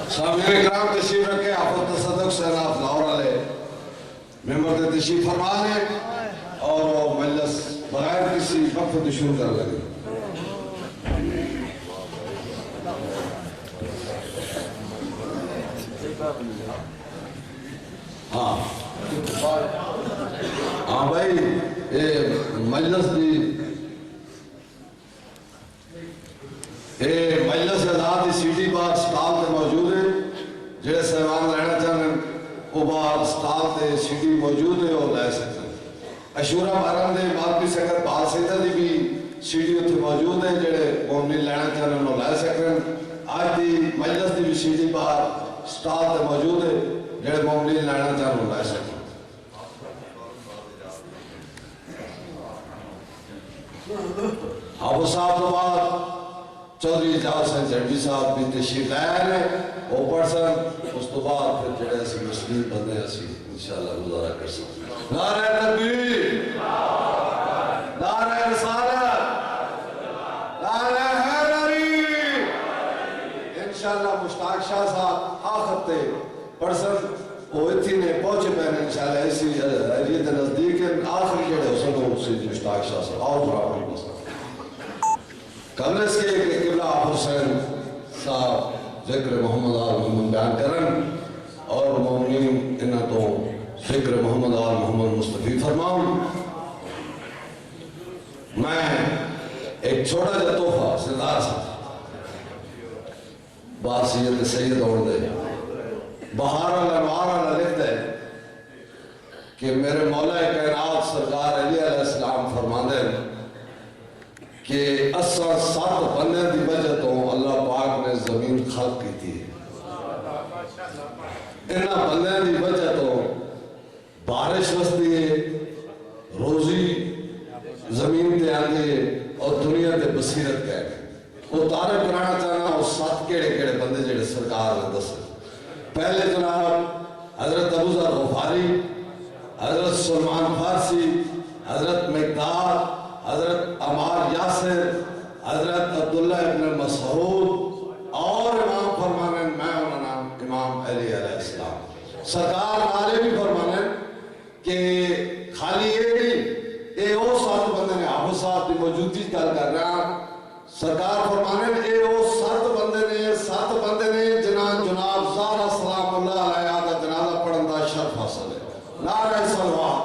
سامعین کرام تشریف رکھے حافظ تصدق سیلاب لاہور والے ممبر سے تشریف فرما لیں اور مجلس بغیر کسی وقت شروع کر لگے. ہاں بھائی مجلس مجلس آزاد سی ڈی بار سٹال تے موجود ہے. جڑے سہوان لینا چاہنے وہ بار سٹال تے سی ڈی موجود ہے وہ لے سکتے ہیں. اشورہ باران دے مالکی سنگت بال سیدہ دی بھی سی ڈی اتنے موجود ہے. جڑے مومنین لینا چاہنے وہ لے سکتے ہیں. آج دی مجلس دی بھی سی ڈی بار سٹال تے موجود ہے. جڑے مومنین لینا چاہنے وہ لے سکتے ہیں. حافظ صاحب تو بعد چودھری اجاز حسین زیڈی صاحب بھی تشریف لائے ہیں وہ پڑھ سن. اس تو بعد پھر جڑے اسی مسلم بندے اسی انشاءاللہ گزارا کر سکتے ہیں. نعرہ تکبیر، نعرہ رسالت، نعرہ حیدری. انشاءاللہ مشتاق شاہ صاحب آخر تے پڑھ سن وہ اتھی نے پہنچے پہنے انشاءاللہ اسی ایریے تے نزدیک ہیں. آخری جڑے حسن ہو اسی مشتاق شاہ صاحب آؤ برابری مسئلہ قبل اس کے قبلہ حسین صاحب ذکر محمد آل محمد بیان کرن اور مومنین انہا تو ذکر محمد آل محمد مصطفی فرماؤں. میں ایک چھوٹا جا تحفہ سردار صاحب باسیت سید اوڑ دے بہار الانوار اللہ لکھ دے کہ میرے مولا کائنات سرکار علیہ السلام فرماندے کہ اساں 7 بندے دی وجہ تو اللہ پاک نے زمین خلق کی تھی. انہاں بندے دی وجہ تو بارش وستی ہے، روزی زمین تے آندی ہے اور دنیا تے بصیرت کہہ گئے. وہ تارے کرانا چاہنا وہ 7 کیڑے کیڑے بندے جڑے سرکار نے دسے. پہلے جناب حضرت ابو ذر غفاری، حضرت سلمان فارسی، حضرت مقداد، حضرت عمار یاسر، حضرت عبداللہ ابن مسعود اور امام فرمانے میں انہوں نام امام علی علیہ السلام. سرکار نالے بھی فرمانے کہ خالی یہ نہیں اے او 7 بندے نے حافظ صاحب کی موجودگی کر رہا. سرکار فرمانے اے او 7 بندے نے جناب زہرا سلام اللہ علیہ کا جنازہ پڑھن دا شرف حاصل ہے. نعرہ صلوات.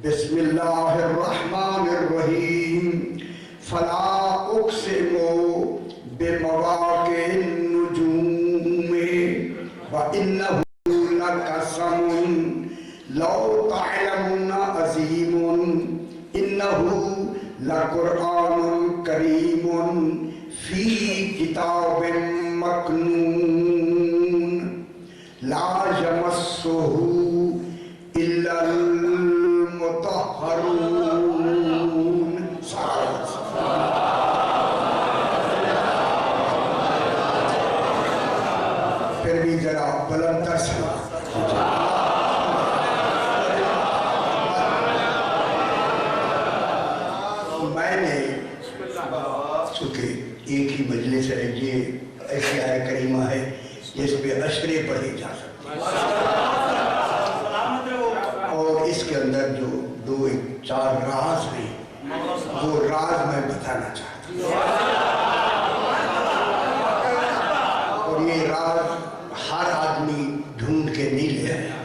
بسم اللہ الرحمن الرحیم فلا اقسمو بمواقع النجوم وانه لقسم لو تعلمون عظیم انه لقرآن کریم فی کتاب مکنون لا یمسہ الا المطہرون. پھر بھی ذرا بلند تر سنا. میں نے چونکہ ایک ہی مجلس ہے، یہ ایسی آیت کریمہ ہے جس پہ اشرے پڑھے جا سکتے ہیں، اور اس کے اندر جو دو چار راز ہیں وہ راز میں بتانا چاہتا ہوں، اور یہ راز ہر آدمی ڈھونڈ کے نہیں لے آیا،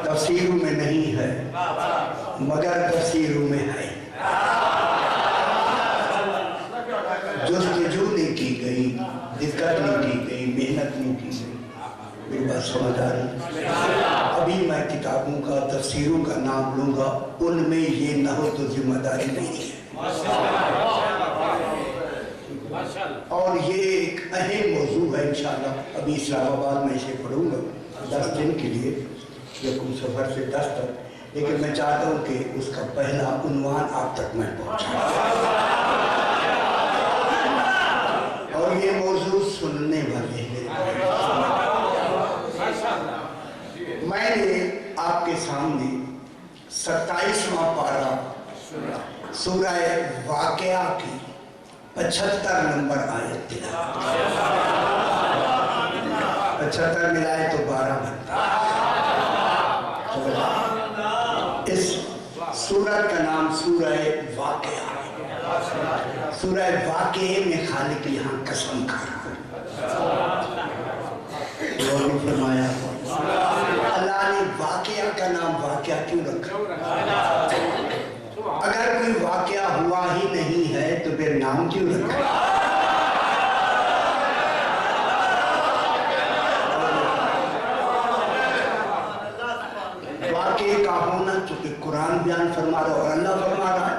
تفسیروں میں نہیں ہے مگر تفسیروں میں ہے. جستجو نہیں کی گئی، دقت نہیں کی گئی، محنت نہیں کی گئی. میری بات سمجھ آ رہی؟ ابھی میں کتابوں کا تفسیروں کا نام لوں گا، ان میں یہ نہ ہو تو ذمہ داری نہیں ہے. اور یہ ایک اہم موضوع ہے انشاءاللہ. ابھی اسلام آباد میں اسے پڑھوں گا 10 دن کے لیے، یکم سفر سے 10 تک، لیکن میں چاہتا ہوں کہ اس کا پہلا عنوان آپ تک میں پہنچاؤں، اور یہ موضوع سننے والے ہیں. میں نے آپ کے سامنے 27واں پارہ سورہ واقعہ کی 75 نمبر آیت تلاوت. 75 ملائے تو 12 بنتا. اس سورت کا نام سورہ واقعہ ہے. سورہ واقعے میں خالق یہاں قسم کھا رہا ہے. اور نے فرمایا اللہ نے واقعہ کا نام واقعہ کیوں رکھا؟ اگر کوئی واقعہ ہوا ہی نہیں ہے تو پھر نام کیوں رکھا؟ واقعے کا ہونا چونکہ قرآن بیان فرما رہا اور اللہ فرما رہا ہے،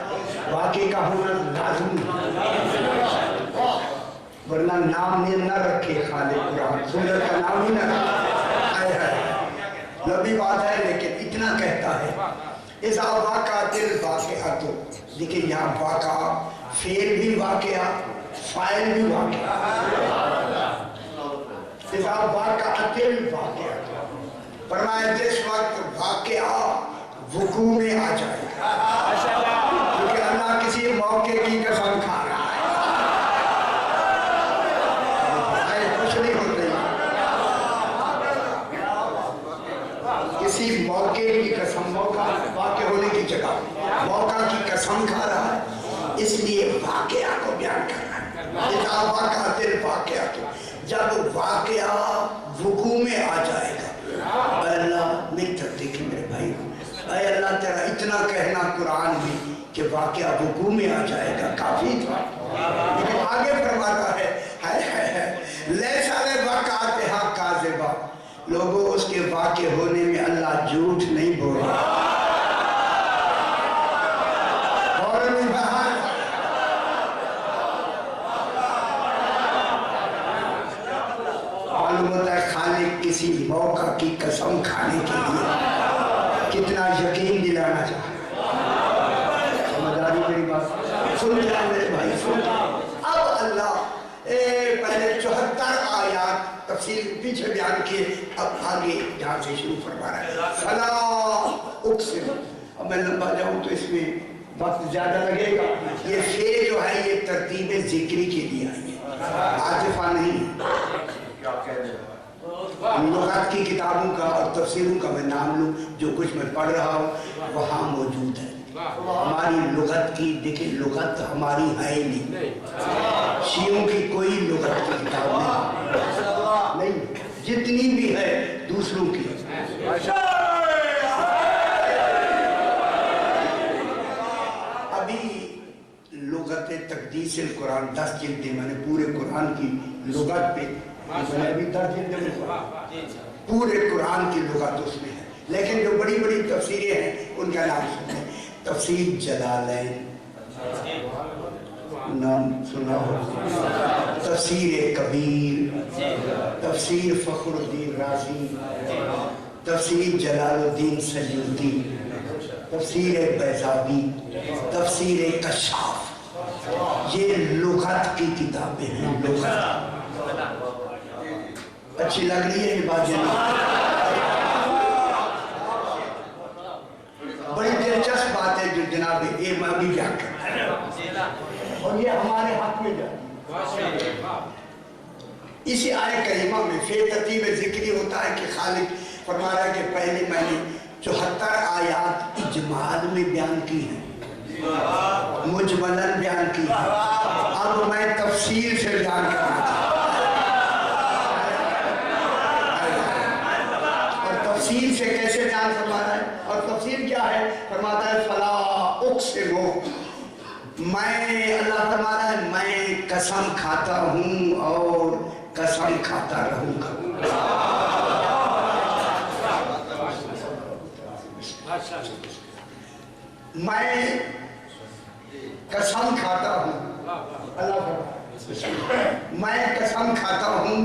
واقعے کا ہونا لازم ہے، ورنہ نام نہ رکھے خالق قرآن، سورت کا نام ہی نہ رکھے. لمبی بات ہے لیکن اتنا کہتا ہے اذا وقعت الواقعۃ. دیکھیں یہاں واقعہ فعل بھی واقعہ، فاعل بھی واقعہ. اذا وقعت الواقعۃ فرمایا جس وقت واقعہ وقوع میں آ جائے گا، کیونکہ اللہ کسی موقع کی قسم کھا رہا ہے. کچھ نہیں ہوتا، کسی موقع کی قسم، موقع واقع ہونے کی جگہ موقع کی قسم کھا رہا ہے، اس لیے واقعہ کو بیان کر رہا ہے. اذا وقعت الواقعۃ، جب واقعہ وقوع میں آ جائے گا. اے اللہ میری طرف دیکھیں میرے بھائی، اے اللہ تیرا اتنا کہنا قرآن میں کہ واقعہ وقوع میں آ جائے گا کافی تھا، لیکن آگے فرماتا ہے لیس لوقعتھا کاذبہ. لوگوں اس کے واقع ہونے میں اللہ جھوٹ نہیں بول رہا. معلوم ہوتا ہے خالق کسی موقع کی قسم کھانے کے لیے کتنا یقین دلانا چاہتا ہے. سمجھ آ رہی میری بات؟ سن جائیں میرے بھائی، سن جائیں. اب اللہ پہلے 74 آیات تفصیل پیچھے بیان کیے، اب آگے جہاں سے شروع فرما رہا ہے فلا اقسم. اب میں لمبا جاؤں تو اس میں وقت زیادہ لگے گا. یہ فے جو ہے یہ ترتیب ذکری کے لیے آئی ہے، عاطفہ نہیں. لغت کی کتابوں کا اور تفسیروں کا میں نام لوں، جو کچھ میں پڑھ رہا ہوں وہاں موجود ہے. ہماری لغت کی دیکھیں، لغت ہماری ہے نہیں. شیعوں کی کوئی لغت کی کتاب نہیں، جتنی بھی ہے دوسروں کی. ابھی लुगत तकदीस कुरान 10 जिल्दें, मैंने पूरे कुरान की लुगत पे मैंने अभी 10 जिल्दें में पढ़ा, पूरे कुरान की लुगत उसमें है। लेकिन जो बड़ी बड़ी तफसीरें हैं उनका नाम सुनते हैं। तफसीर जलालैन नाम सुना हो, तफसीर कबीर, तफसीर फखरुद्दीन राजी, तफसीर जलालुद्दीन सयूती, तफसीर बैज़ावी, तफसीर कशाफ, ये लुगत की किताबें हैं। लुगत अच्छी लग रही है ये बात? बड़ी दिलचस्प बात है जो जनाब ये मैं अभी बयान कर रहा हूं, और ये हमारे हाथ में जाती है। इसी आयत करीमा में फे तरतीब जिक्री होता है कि खालिक फरमा रहा है कि पहले मैंने 74 आयात इजमाल में बयान की हैं, मुजमलन बयान की है, अब मैं तफसील से बयान करना चाहता हूं। और तफसील से कैसे बयान फरमा रहा है, और तफसील क्या है? फरमाता है फला उक़सिमु, मैं अल्लाह फरमा रहा है मैं कसम खाता हूं और कसम खाता रहूंगा। मैं कसम खाता हूं, अल्लाह मैं कसम खाता हूं,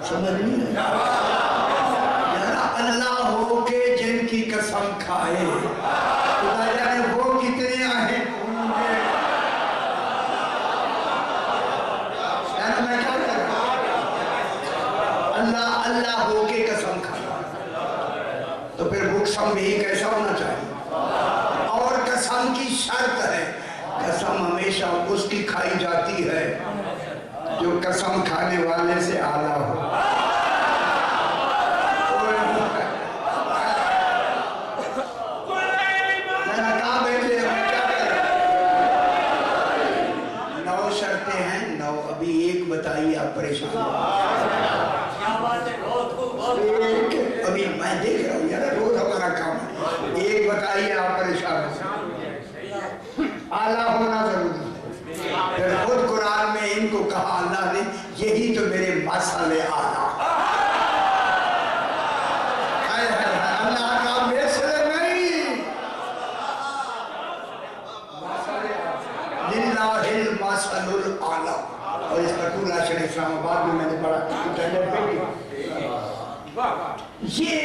समझ नहीं अल्लाह हो के जिनकी कसम खाए, खुदा जाने वो कितने हैं। मैं क्या कर रहा हूं? अल्लाह अल्लाह हो के कसम खाता, तो फिर वो कसम भी कैसा होना चाहिए? और कसम की शर्त है, कसम हमेशा उसकी खाई जाती है जो कसम खाने वाले से आला हो। मैंने कहा बेटे हम क्या करें? 9 शर्तें हैं, 9 अभी एक बताइए, आप परेशान अभी मैं देख रहा हूँ यार, रोज हमारा काम है। एक बताइए, आप परेशान हो। आला होना जरूरी है। फिर खुद कुरान में इनको कहा अल्लाह ने, यही तो मेरे मसाले आला। अल्लाह का मसले नहीं, लिल्लाहिल मसलुल आला। और इस पर पूरा शरीफ इस्लामाबाद में मैंने पढ़ा, इंटरनेट पे भी। ये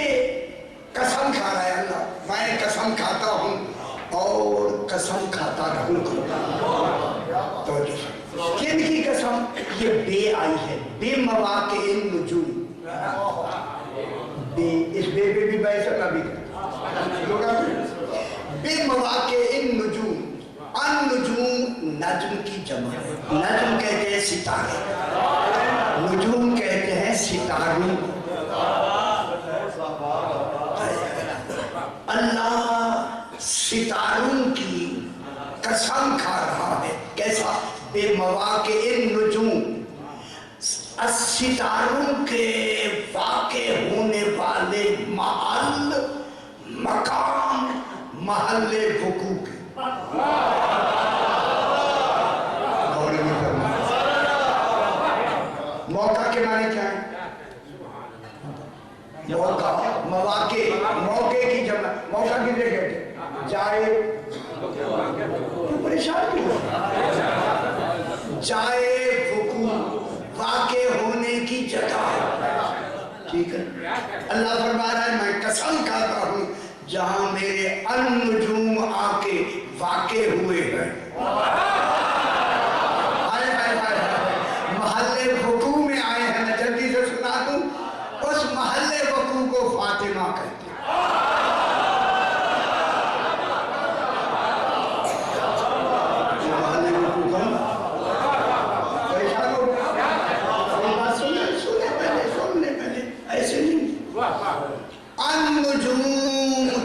कसम खा रहा है अल्लाह, मैं कसम खाता हूं और कसम खाता रहूंगा। तो किनकी कसम? ये बे आई है, बे मवाक़े नुजूम, बे, इस बे पे भी बैसा का भी बे मवाक़े नुजूम। अन नुजूम नज्म की जमा है, नज्म कहते हैं सितारे, नुजूम कहते हैं सितारों। अल्लाह सितारों की कसम खा रहा है। कैसा? बेमवाक़े नुजूम, सितारों के वाक़े होने वाले महल, मकाम, महल्ले वक़ू के। मौका के माने क्या है? मौका, मौके, मौके की जमा, मौका किसे कहते हैं? जाए, तो परेशान क्यों हो? जाए वक़ू, वाक़े होने की जगह, ठीक है। अल्लाह फरमा रहा है मैं कसम खाता हूँ जहां मेरे अन-नुजूम आके वाक़े हुए हैं। महल्ले वक़ू में आए हैं। मैं जल्दी से सुना दूं, उस महल्ले वक़ू को फातिमा कहते हैं। महल्ले वक़ू का परेशान हो गया। बात सुने पहले ऐसे नहीं। अन-नुजूम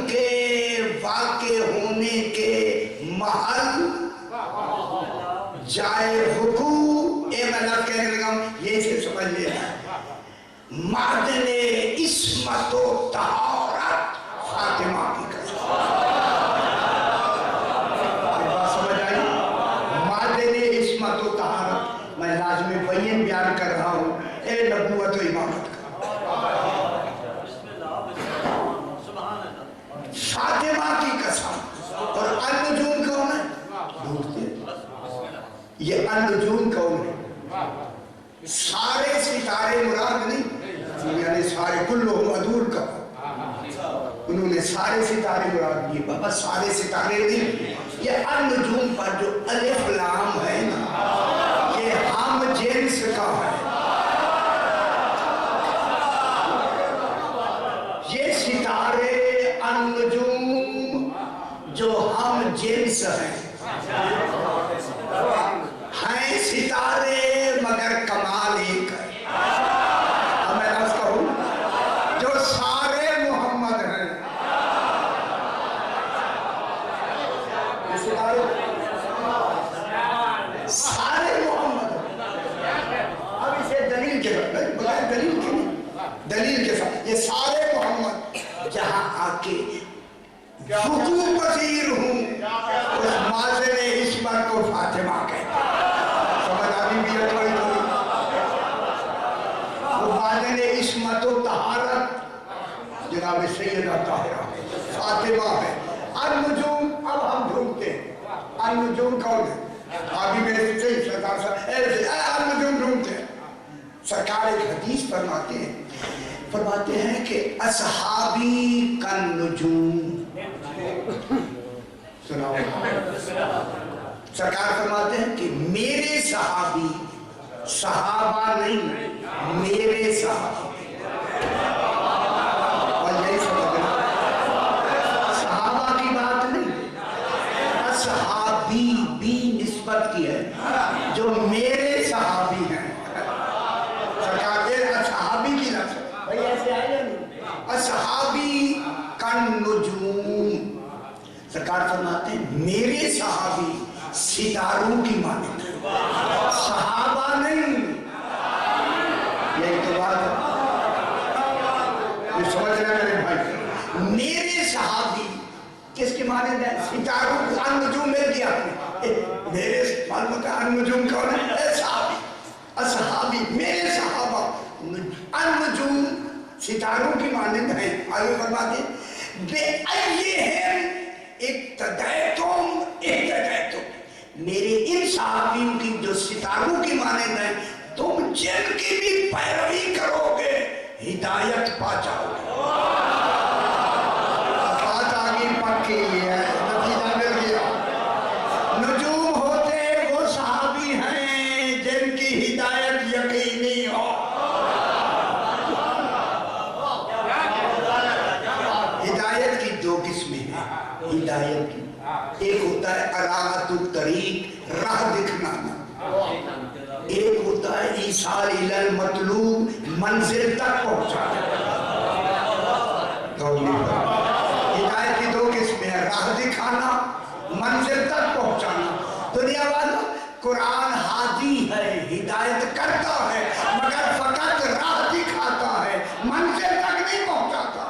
के वाक़े होने के महल, जाए वक़ू, मैं लफ्ज़ कहने लगा हूं, ये से समझ लेना। मादने इस्मत व तहारत फातिमा की कसम। یہ النجوم کون ہے؟ سارے ستارے مراد نہیں، یعنی سارے کلہم ادور کا، انہوں نے سارے ستارے مراد لیے، بابا سارے ستارے نہیں، یہ النجوم پر جو الف لام ہے نا، یہ ہم جنس کا ہے، یہ ستارے النجوم جو ہم جنس ہیں ستارے مگر کمال ایک ہے۔ اب میں عرض کہوں جو سارے محمد ہیں، سارے محمد ہیں، اب اسے دلیل کے ساتھ بغیر دلیل کے نہیں، دلیل کے ساتھ یہ سارے محمد جہاں آ کے وقوع پذیر ہوں، اس مازن عصمت کو فاطمہ کہتے ہیں، سمجھ آبی بھی ہے تھوڑی تھوڑی، وہ مازن عصمت و طہارت جناب سیدہ طاہرہ فاطمہ ہے۔ النجوم اب ہم ڈھونڈتے ہیں، النجوم کون ہے؟ آبی میرے سے سرکار صاحب النجوم ڈھونڈتے ہیں، سرکار ایک حدیث فرماتے ہیں کہ اصحابی کالنجوم، سناؤ، سرکار فرماتے ہیں کہ میرے صحابی، صحابہ نہیں میرے صحابی، اور یہی سمجھنا صحابہ کی بات نہیں، اصحابی بھی نسبت کی ہے، جو میرے صحابی ہیں، سرکار دے اصحابی کی لفظ بھائی ایسے آئے یا نہیں، اصحابی کالنجوم، سرکار فرماتے ہیں میرے صحابی ستاروں کی مانند ہیں، صحابہ نہیں، یہی تو بات ہے، یہ سمجھنا میرے بھائی، میرے صحابی کس کی مانند ہے؟ ستاروں کی، النجوم مل گیا میرے معلومات النجوم کون ہے؟ اے صحابی، اصحابی میرے صحابہ، النجوم ستاروں کی مانند ہیں، آگے فرماتے ہیں بے ایہم اقتدیتم اہتدیتم، میرے ان صحابیوں کی جو ستاروں کی مانند ہیں، تم جن کی بھی پیروی کرو گے ہدایت پا جاؤ گے، بات آگے پکی ہے، نتیجہ مل گیا، نجوم ہوتے وہ صحابی ہیں جن کی ہدایت یقینی ہو، ہدایت کی دو قسمیں ہیں، ہدایت کی ایک ہوتا ہے اراحت الطریق، راہ دکھنانا، ایک ہوتا ہے ایصال الی المطلوب، منزل تک پہنچانا، ہدایت کی دو قسمیں ہیں، راہ دکھانا، منزل تک پہنچانا، دنیا والا قرآن ہادی ہے، ہدایت کرتا ہے، مگر فقط راہ دکھاتا ہے، منزل تک نہیں پہنچاتا،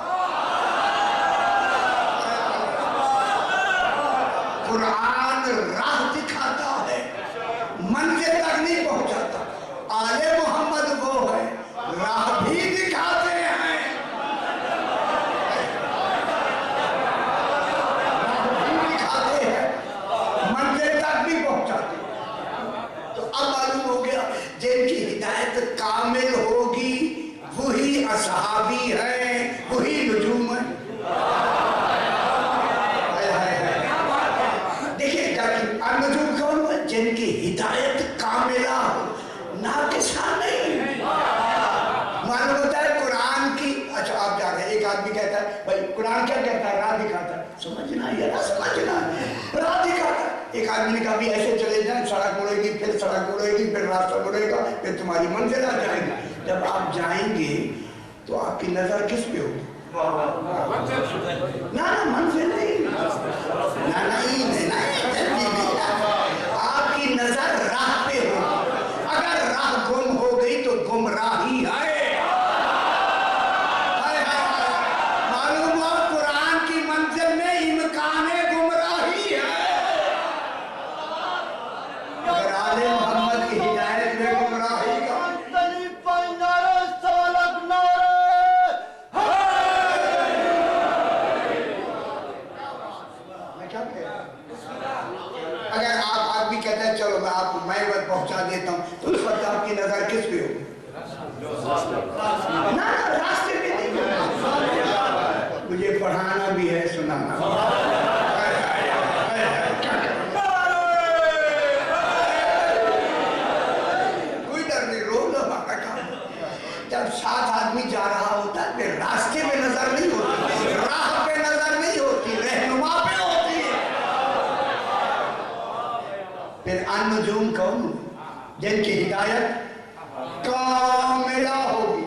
قرآن راہ دکھاتا ہے، منزل تک نہیں پہنچاتا، آل محمد وہ ہے راہ بھی دکھاتے ہیں، منزل تک بھی پہنچاتے ہیں، تو اب معلوم ہو گیا جن کی ہدایت کامل ہوگی وہی اصحابی ہیں، وہی نجوم ہیں، النجوم کون ہے؟ جن کی ہدایت کاملہ ہو، ناقصہ نہیں، معلوم ہوتا ہے قرآن کی، اچھا آپ جا رہے ہیں، ایک آدمی کہتا ہے بھائی قرآن کیا کہتا ہے؟ راہ دکھاتا ہے، سمجھنا یا نہ سمجھنا، راہ دکھاتا ہے، ایک آدمی نے کہا بھی ایسے چلے جائیں، سڑک مڑے گی، پھر سڑک مڑے گی، پھر راستہ مڑے گا، پھر تمہاری منزل آ جائے گی، جب آپ جائیں گے تو آپ کی نظر کس پہ ہوگی؟ نہ منزل نہیں، آپ کی نظر راہ پہ ہو، اگر راہ گم ہو گئی تو گمراہی ہے، معلوم ہو قرآن کی منزل میں امکان گمراہی ہے، اگر آل محمد کی ہدایت میں گمراہی کا اگر آپ پاک بھی کہتا ہے چلو میں آپ کو میں وقت پہنچا دیتا ہوں، تو اس وقت آپ کی نظر کس پہ ہو؟ نا راستے پہ نہیں ہو. مجھے پڑھانا بھی ہے، سنانا کوئی ڈر نہیں، رو لو باقا کام. جب ساتھ آدمی جا رہا ہوتا ہے پھر راستے میں نظر نہیں ہوتی، راہ پہ نظر نہیں ہوتی، رہنما پہ ہوتی ہے. پھر النجوم کون؟ جن کی ہدایت کاملہ ہوگی.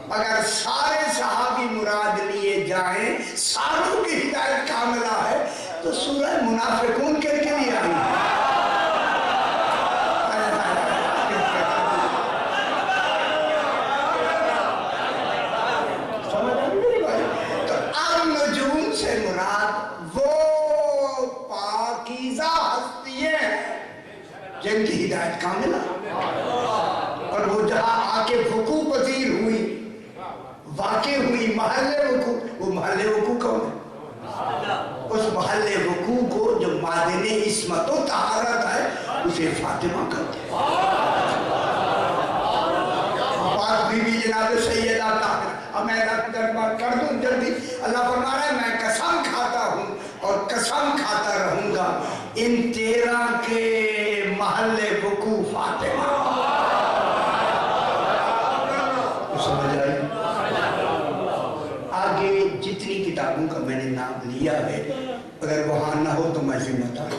اگر سارے صحابی مراد لیے جائیں، ساروں کی ہدایت کاملہ ہے، تو سورہ منافقون کے لیے آئی ہے. سے مراد وہ پاکیزہ ہستیاں جن کی ہدایت کاملہ، اور وہ جہاں آ کے وقوع پذیر ہوئی، واقع ہوئی محل وقوع، وہ محل وقوع کون ہے؟ اس محل وقوع کو جو معدن عصمت و طہارت ہے اسے فاطمہ کہتے ہیں. پاک بی بی جناب سیدہ طاہرہ. اب میں ترجمہ کر دوں جلدی. اللہ فرما رہا ہے میں قسم کھاتا ہوں اور قسم کھاتا رہوں گا ان 13 کے محل وقوع فاطمہ. سمجھ آئی؟ آگے جتنی کتابوں کا میں نے نام لیا ہے اگر وہاں نہ ہو تو میں ذمہ دار،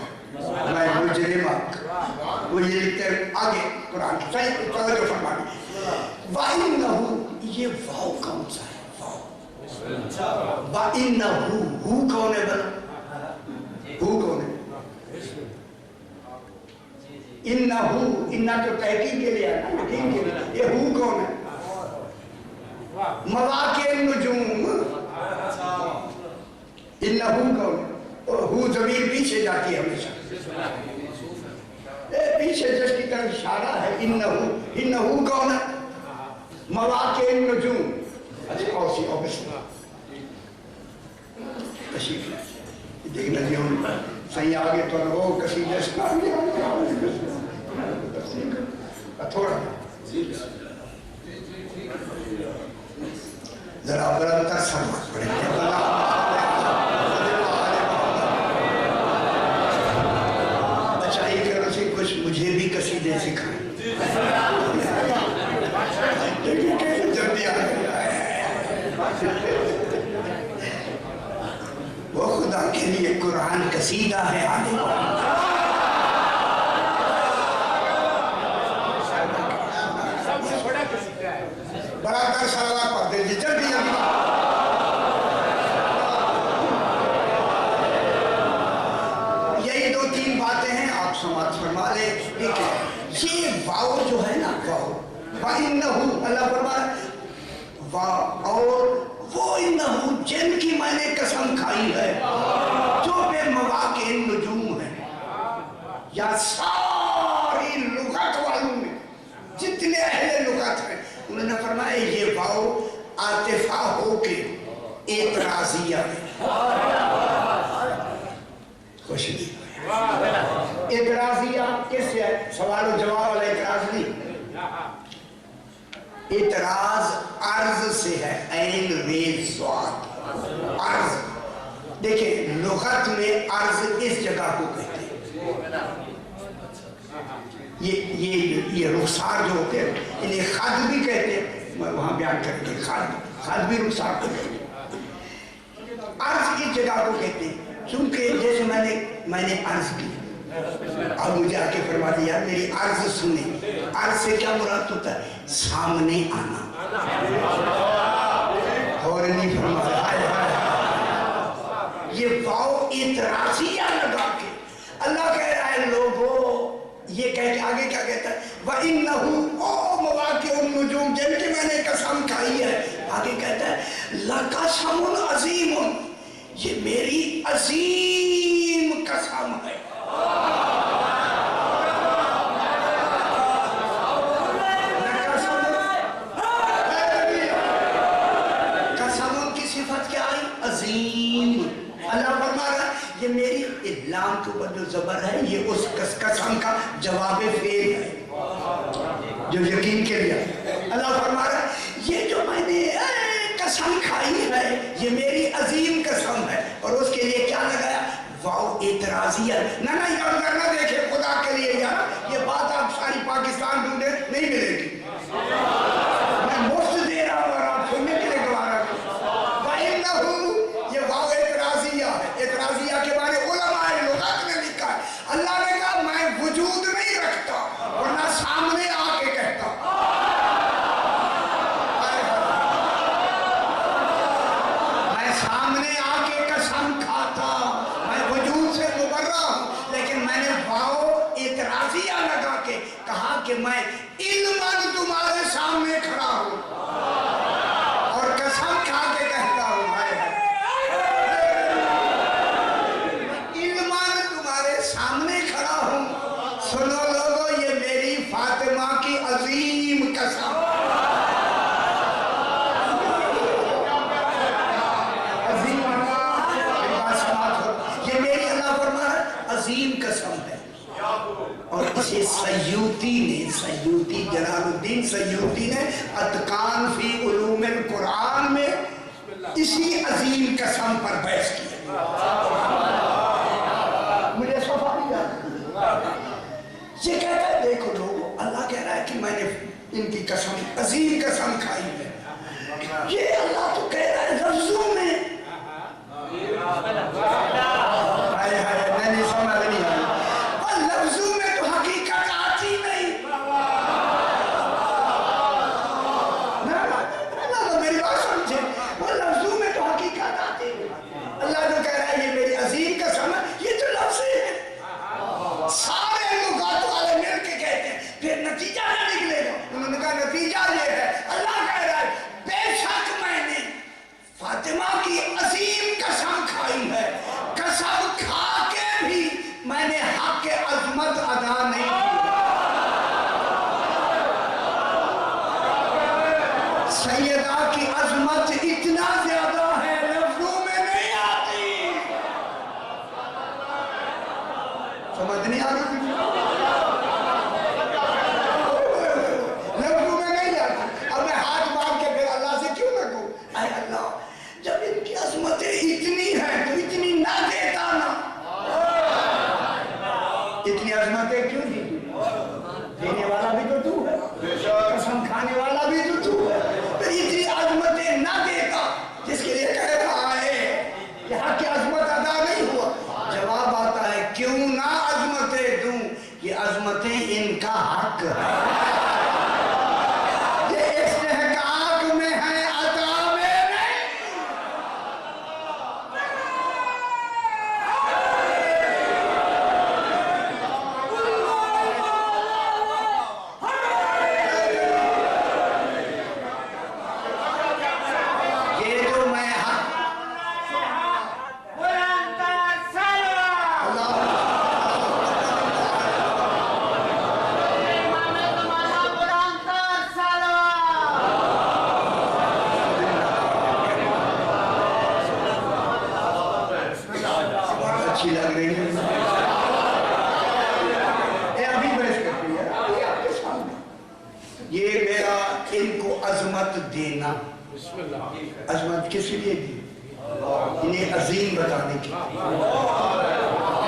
میں مجرم. وہ یہ لکھتے ہیں آگے قرآن کی صحیح توجہ فرمانی. وَإِنَّهُ یہ واو کون سا ہے؟ واو. وَإِنَّهُ ہو کون ہے بنا؟ ہو کون ہے؟ انہو، انہا تو تحقیق کے لئے ہے نا، یقین کے لئے. یہ ہو کون ہے؟ مواقع النجوم. انہو کون ہے؟ ہو ضمیر پیچھے جاتی ہے ہمیشہ، پیچھے جس کی طرف اشارہ ہے. انہو کون ہے؟ مواقع النجوم. اچھا اوسی اوبسلی تشریف ہے دیکھنا جی ہم صحیح آگے تو وہ کسی جیسے تھوڑا ذرا برابر سرمت پڑے. اچھا یہ کرو سی کچھ مجھے بھی قصیدے سکھائیں. جلدی آ وہ خدا کے لیے قرآن قصیدہ ہے. آنے برابر سالہ پڑھ دے جی جلدی جلدی. یہی 2-3 باتیں ہیں آپ سماعت فرما لیں. ٹھیک ہے. یہ واو جو ہے نا واو، وَإِنَّهُ اللہ فرما اور وہ انہو جن کی میں نے قسم کھائی ہے جو بے مواقع النجوم ہے. یا ساری لغت والوں میں جتنے اہل لغت ہیں انہوں نے فرمایا یہ واو عاطفہ ہو کے اعتراضیہ ہے. خوش نہیں اعتراضیہ کس ہے؟ سوال و جواب والا اعتراض نہیں. اعتراض عرض سے ہے، عین ریز سواد عرض. دیکھیں لغت میں عرض اس جگہ کو کہتے ہیں. یہ رخسار جو ہوتے ہیں انہیں خد بھی کہتے ہیں، وہاں بیان کرتے ہیں. خد بھی رخسار کو کہتے ہیں. عرض اس جگہ کو کہتے ہیں چونکہ جیسے میں نے عرض کی اب مجھے آ کے فرما دیا میری عرض سنیں. عرض سے کیا مراد ہوتا ہے؟ سامنے آنا. اور نہیں فرما یہ واو اعتراضیہ لگا کے اللہ کہہ رہا ہے لوگوں. یہ کہہ کے آگے کیا کہتا ہے؟ وَإِنَّهُ او مواقع النجوم جن کی میں نے قسم کھائی ہے. آگے کہتا ہے لَقَسَمٌ عَظِيمٌ یہ میری عظیم قسم ہے. قسموں کی صفت کیا آئی؟ عظیم. اللہ فرما رہا ہے یہ میری ये लाम के ऊपर जो जबर है ये उस कसम का जवाब फेल है जो यकीन के लिए। अल्लाह फरमा रहा है ये जो मैंने कसम खाई है ये मेरी अजीम कसम है, और उसके लिए क्या लगाया, वाव एतराजिया। ना यार ना देखे खुदा के लिए यार, ये बात आप सारी पाकिस्तान ढूंढे नहीं मिलेगी। मैं मुफ्त दे रहा हूँ और आप सुनने के लिए गवा रहा हूँ। ये वाव एतराजिया है। एतराजिया के बारे में उलमाए लुगत ने लिखा है, अल्लाह ने कहा मैं वजूद नहीं रखता वरना सामने आके कहता। मैं सामने आके कसम खाता, मैं वजूद से मुबर्रा हूं, लेकिन मैंने वाव एतराजिया लगा के कहा कि मैं इल्मन तुम्हारे सामने खड़ा हूं और कसम खा के कहता हूं इल्मन तुम्हारे सामने खड़ा हूं। सुनो लोगों, ये मेरी फातिमा की अजीम कसम। ये मेरी अल्लाह फरमा अजीम कसम है। और इसे सयूती जलालुद्दीन सयूती ने अतकान फी उलूमिल कुरान में इसी अजीम कसम पर बहस की। मुझे सफा नहीं आता। ये कहता है देखो लोगों, अल्लाह कह रहा है कि मैंने इनकी कसम अजीम कसम खाई है। ये अल्लाह तो कह रहा है लफ्जों में, नहीं समझ नहीं आई, और लफ्जों में तो हकीकत आती नहीं। मेरी बात समझे, वो लफ्जों में तो हकीकत आती नहीं। अल्लाह जो कह रहा है ये मेरी अजीम कसम है, ये तो लफ्ज़ है। सारे लुगात वाले मिल के कहते हैं, फिर नतीजा ना निकलेगा। उन्होंने कहा नतीजा ये है, अल्लाह कह रहा है बेशक मैंने फातिमा की अजीम कसम खाई है, कसम खा के भी मैंने हक के अजमत अदा नहीं की। सैयदा की अजमत इतना ज्यादा है लफ्जों में नहीं आती। समझ नहीं आ रही, लफ्जों में नहीं आती। अब मैं हाथ मार के फिर अल्लाह से क्यों ना कहूं, अरे अल्लाह जब इनकी अजमतें इतनी हैं तो इतनी ना देता ना, इतनी अजमतें क्यों दी? देने वाला भी तो तू है, कसम खाने वाला भी तो तू है, तो इतनी अजमतें ना देता जिसके लिए कह रहा है कि हक की अजमत अदा नहीं हुआ। जवाब आता है क्यों ना अजमतें दूं, ये अजमतें इनका हक है। ये इस्तेहकाक में है, अता में नहीं। ये जो मैं अच्छी लग रही है, अभी बहस करती है अभी आपके सामने। ये मेरा इनको अजमत देना, अजमत किस लिए दी, इन्हें अजीम बताने की।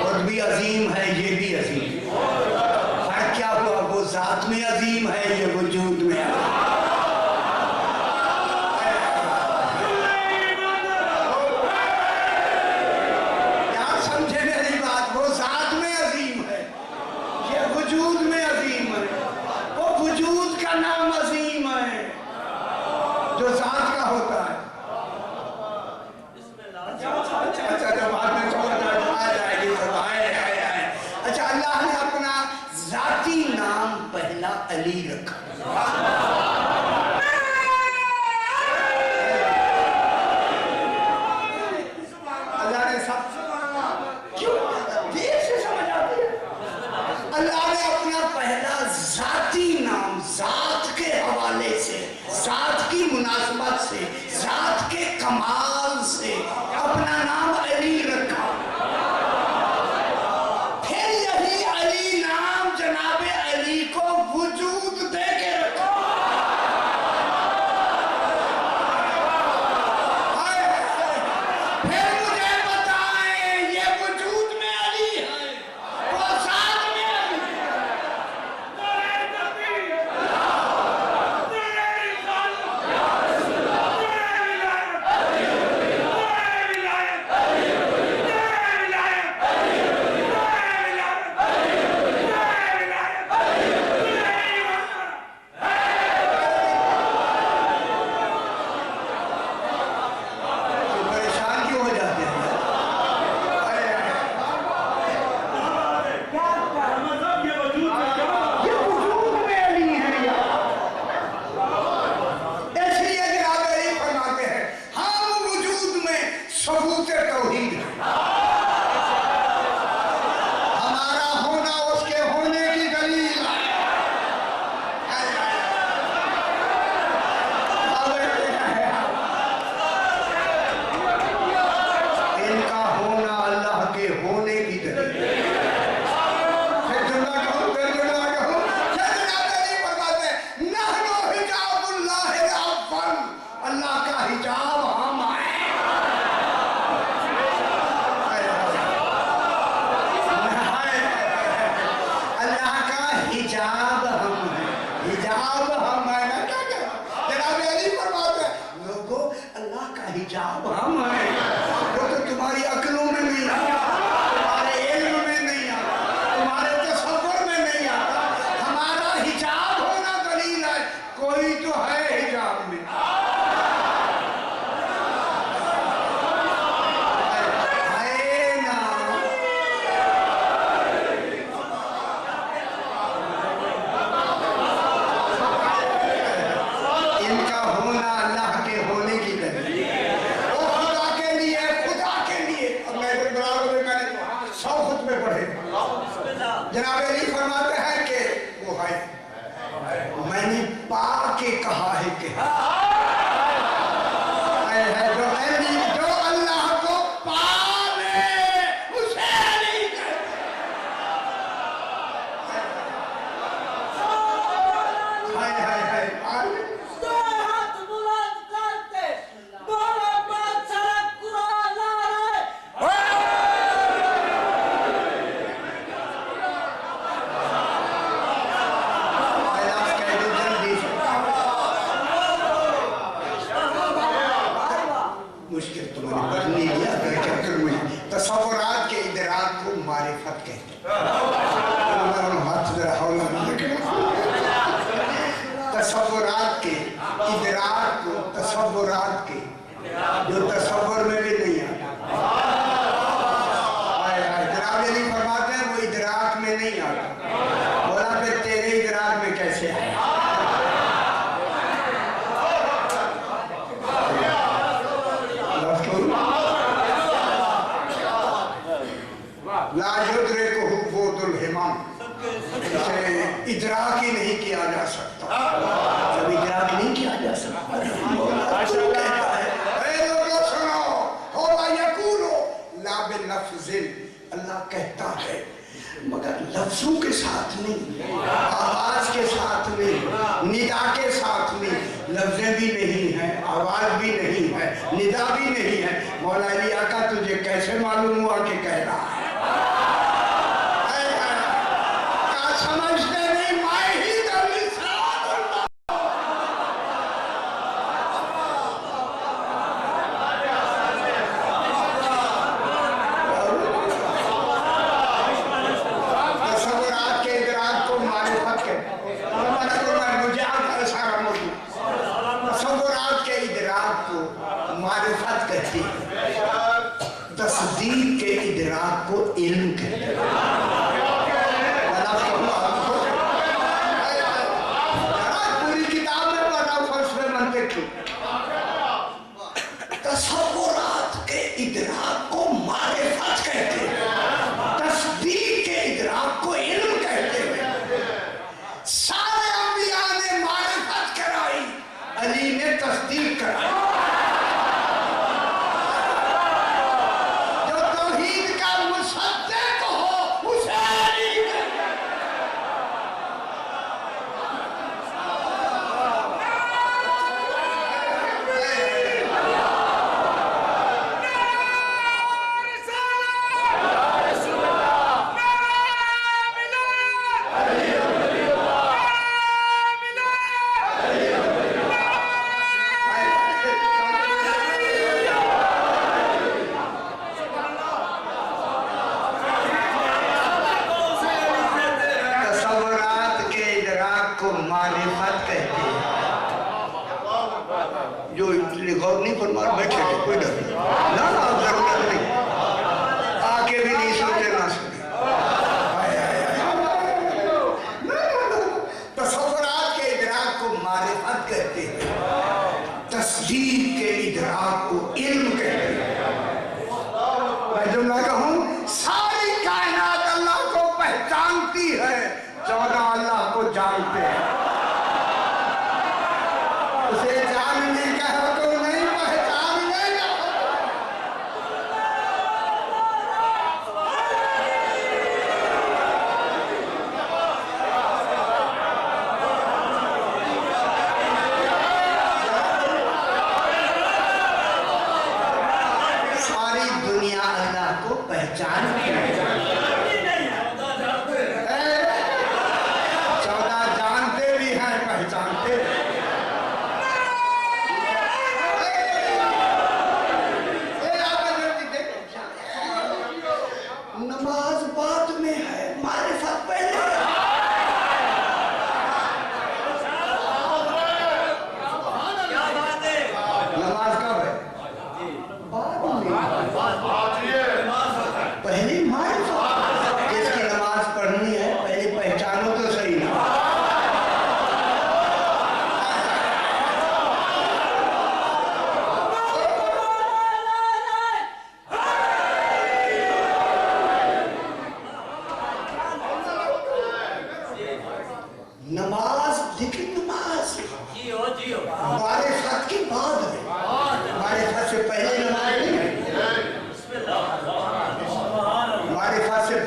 और भी अजीम है, ये भी अजीम। फर्क क्या हुआ, वो जात में अजीम है, ये वजूद में अजीम। समझे मेरी बात, वो जात में अजीम है, ये वजूद में अजीम है। वो वजूद का नाम अजीम है जो जात का होता है। अच्छा बाद में आ जाएगी सब, आए। अच्छा, अल्लाह ने अपना जाती नाम पहला अली रखा। 100 खुतबे पढ़े। जनाब अली फरमाते हैं कि वो है, मैंने पा के कहा है कि जो अल्लाह को पावे उसे नहीं कहते। हाय हाय हाय पावे हाथ बुलंद करते बोलो बादशाह कुरान आ रहा मुश्किल तो मैंने पढ़ नहीं लिया, अगर क्या करूँ। तसव्वुरात के इदराक को मारिफत कहते हैं। हाथ जरा हौला नहीं रखना। तसव्वुरात के इदराक को, तसव्वुरात के जो तसव्वुर में भी नहीं आता। जनाब अली फरमाते हैं वो इदराक में नहीं आता। बोला फिर तेरे इदराक में कैसे आया? ला युद्रिकुहु वुदुल हिमम, इसे इदराक ही नहीं किया जा सकता। जब इदराक नहीं किया जा सकता, लोगों सुनो, हुवा यकूलु ला बिलफ्ज़िन, अल्लाह कहता है मगर लफ्जों के साथ नहीं, आवाज के साथ नहीं, निदा के साथ नहीं। लफ्जें भी नहीं है, आवाज भी नहीं है, निदा भी नहीं है। मौला अली आका तुझे कैसे मालूम हुआ कि कह रहा है? क्या समझते नहीं? मैं ही तसव्वुरात के इदराक को मारिफत कहते। मुझे आप इशारा मौजूद, तसव्वुरात के इदराक को मारिफत कहती है, तस्दीक के इदराक को इल्म कहते हैं। पूरी किताब में पढ़ा फर्श में मंतिक की। तसव्वुरात के इदराक को मारिफत कहते हैं, तस्दीक के इदराक को इल्म कहते हैं। सारे अंबिया ने मारिफत कराई, अली ने तस्दीक कराई। जो तौहीद का मुसद्दिक हो उसे अली कहते हैं। तसव्वुरात के इदराक को मारिफत कहते हैं। जो गौर नहीं फरमा बैठे थे, कोई डर नहीं, ना जरूरत नहीं, आके भी नहीं सोचे ना सुने। तसव्वुरात के इदराक को मारिफत कहते हैं, तस्दीक के इदराक को इल्म कहते हैं। मैं जुमला कहूं, सारी कायनात अल्लाह को पहचानती है, 14 अल्लाह को जानते हैं। उसे जानने का तो नहीं, पहचानने का। सारी दुनिया अल्लाह को पहचानती है। 14 जानते भी हैं, पहचानते भी हैं। नमाज बाद में है, मारिफत पहले है। नमाज कब है? बाद में। पहले मारिफत। जिसकी नमाज पढ़नी है पहले पहचानो तो सही ना।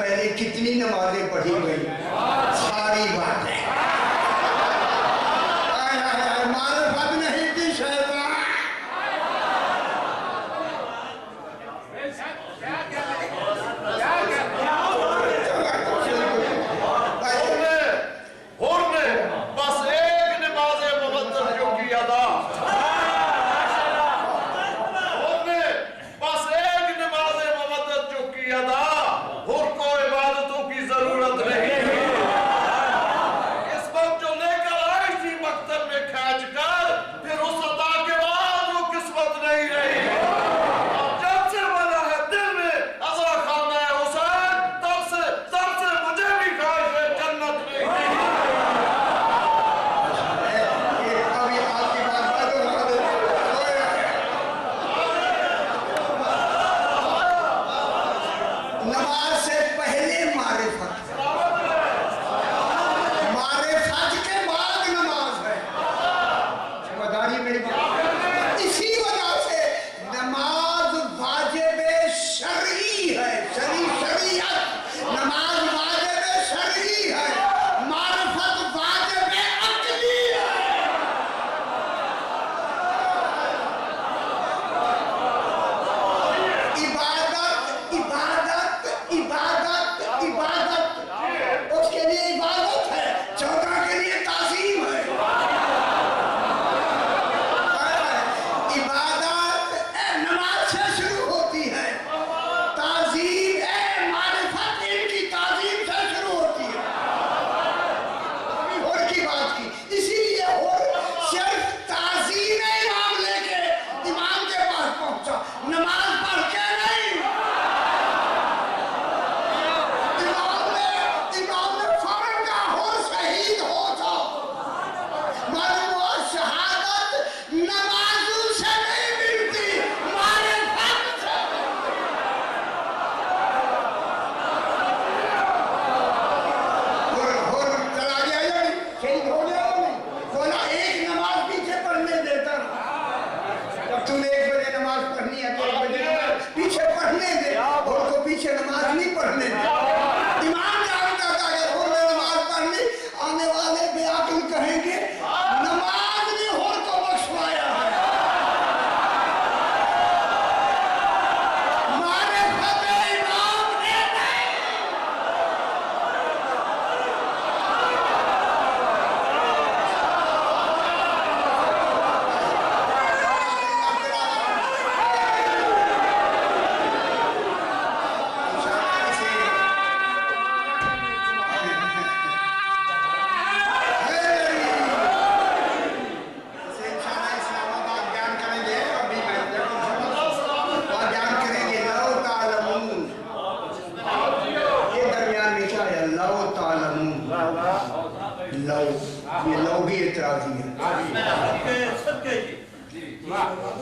पहले कितनी नमाजें पढ़ी गई, सारी बातें। मारिफत नहीं थी शैतान।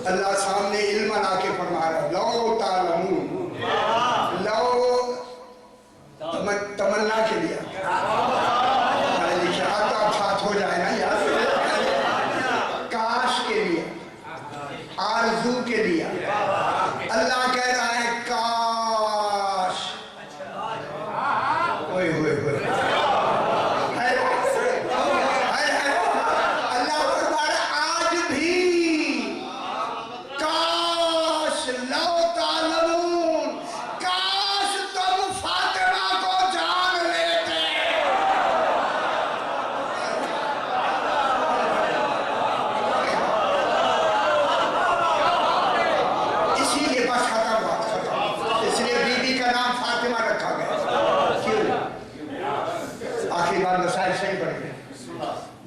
अल्लाह सामने इल्म ला के फरमा रहा है, लो तालमून, लो तमन्ना के लिए लिखा तो साथ हो जाए ना यार, काश के लिए, आरज़ू के लिए अल्लाह कह रहा है काश। ओए होए होए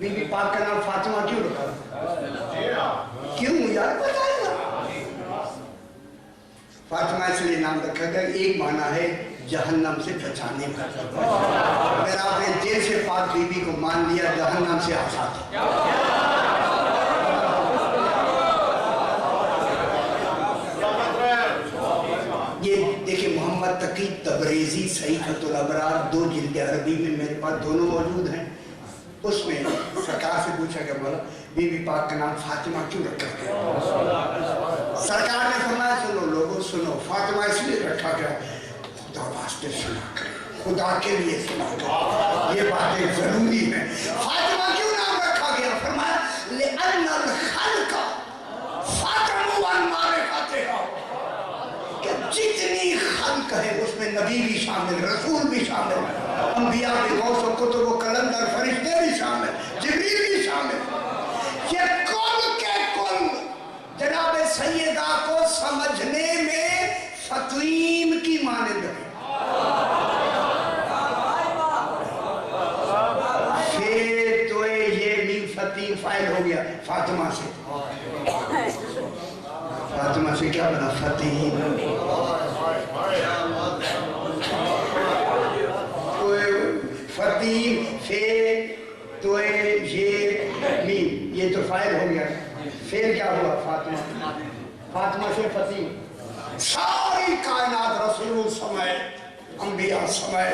बीबी पाक का नाम फातिमा क्यों रखा? क्यों यार बताइए। फातिमा इसलिए नाम रखा गया, एक माना है जहन्नम से बचाने का। अगर आपने जेल से पाक बीबी को मान लिया, जहन्नम से आजाद। ये देखिए मोहम्मद तकी तबरेजी सहीहतुल अबरार 2 जिल्द अरबी में मेरे पास दोनों मौजूद हैं। उसमें सरकार से पूछा गया, बोला बीबी पाक का नाम फातिमा क्यों रखा गया? सरकार ने फरमाया सुनो लोगों सुनो, फातिमा इसलिए रखा गया खुदा वास्ते सुना करें। खुदा के लिए सुना कर। ये बातें जरूरी हैं। फातिमा क्यों नाम रखा गया? फरमाया लिअन्नल खल्क़ फातिमु अन मारिफतिहा, कि जितनी खल्क़ है उसमें नबी भी शामिल, रसूल भी शामिल, अंबिया भी, गौस व कुतुब व कलंदर, फरिश्ते भी शामिल, जिब्रील भी शामिल। ये कुल के कुल जनाब सैयदा को समझने में फतीम की मानंद है। फिर तो ये भी फतीम फाइल हो गया फातिमा से। फातिमा से क्या बना? फतीम। फतीम फिर तो ये मीम, ये तो फाइल हो गया। फिर क्या हुआ? फातिमा। फातिमा से फतीम। सारी कायनात रसूल समय, अंबिया समय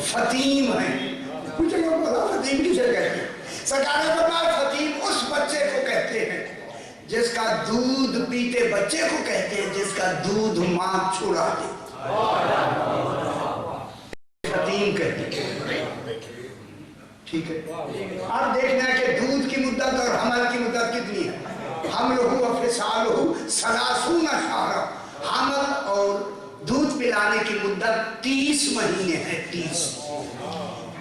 फतीम है। पूछेगा बोला फतीम किसे कहते हैं? सरकार ने बताया फतीम उस बच्चे को कहते हैं जिसका दूध पीते बच्चे को कहते हैं जिसका दूध मां छुड़ा दे, फतीम कहते हैं। ठीक है, अब देखना है कि दूध की मुद्दत और हमल की मुद्दत कितनी है। हम लोग फिसालहु सलासून शहरा, हमल और दूध पिलाने की मुद्दत 30 महीने है। 30,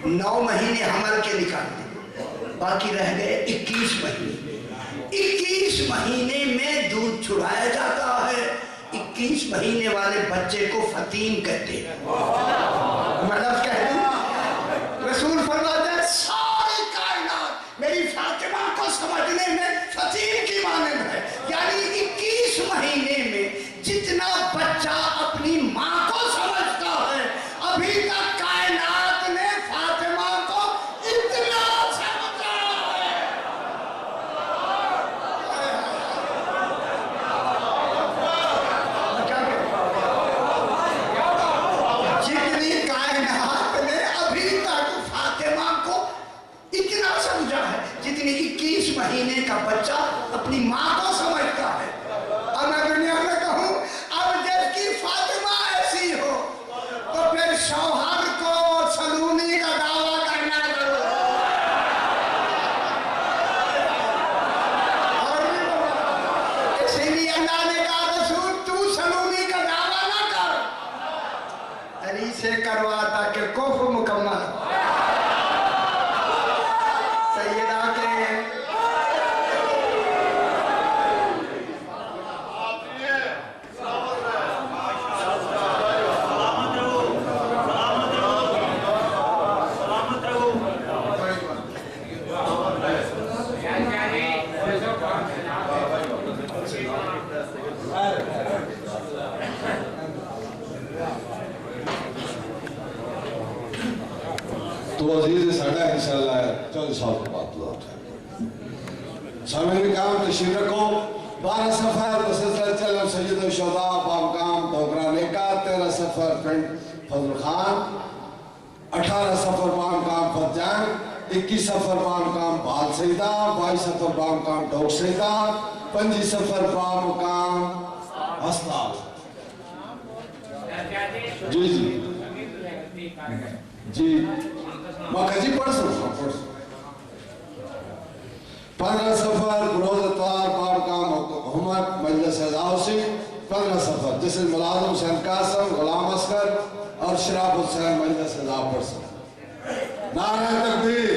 9 महीने हमल के निकाल दिए, बाकी रह गए 21 महीने। 21 महीने में दूध छुड़ाया जाता है। 21 महीने वाले बच्चे को फतीम कहते हैं। मतलब कह दूं, रसूल फरमाते हैं सारी कायनात मेरी फातिमा को समझने में फतीम की मानंद है। यानी 21 महीने में जितना बच्चा अपनी माँ को समझता है, अभी तक कायनात ने फातिमा को इतना समझा है। जितनी कायनात ने अभी तक फातिमा को इतना समझा है जितनी 21 महीने का बच्चा अपनी माँ को समझता है। अब मैं दुनिया में कहूँ, अब जबकि फातिमा ऐसी हो तो फिर शौहर को सलूनी का दावा करना करो। और इसीलिए अल्लाह ने कहा रसूल तू सलूनी का दावा ना कर, अली से करवा ताकि कुफ्र मुकम्मल। सैयदा के तो अजीज साडा इंशाअल्लाह 14 साल के बाद लौट सामने काम तशरीफ रखो। 12 सफर मुसलसल चलम सैयद शुहदा बामकाम दोगरा नेका, 13 सफर फ्रेंड फजल खान, 18 सफर बामकाम फतजान, 21 सफर बामकाम बाल सईदा, 22 सफर बामकाम डोक सईदा, 25 सफर बामकाम अस्ताब। जी जी जी मखजी पढ़ सकता पढ़। 15 सफर रोज़तवार बामकाम हुकूमत मजलिस अज़ाउसी, 15 सफर जिसे मुलाजिम हुसैन कासम, गुलाम असगर और शराफ हुसैन मजलिस अज़ाव पढ़ सकते। नारे तकबीर।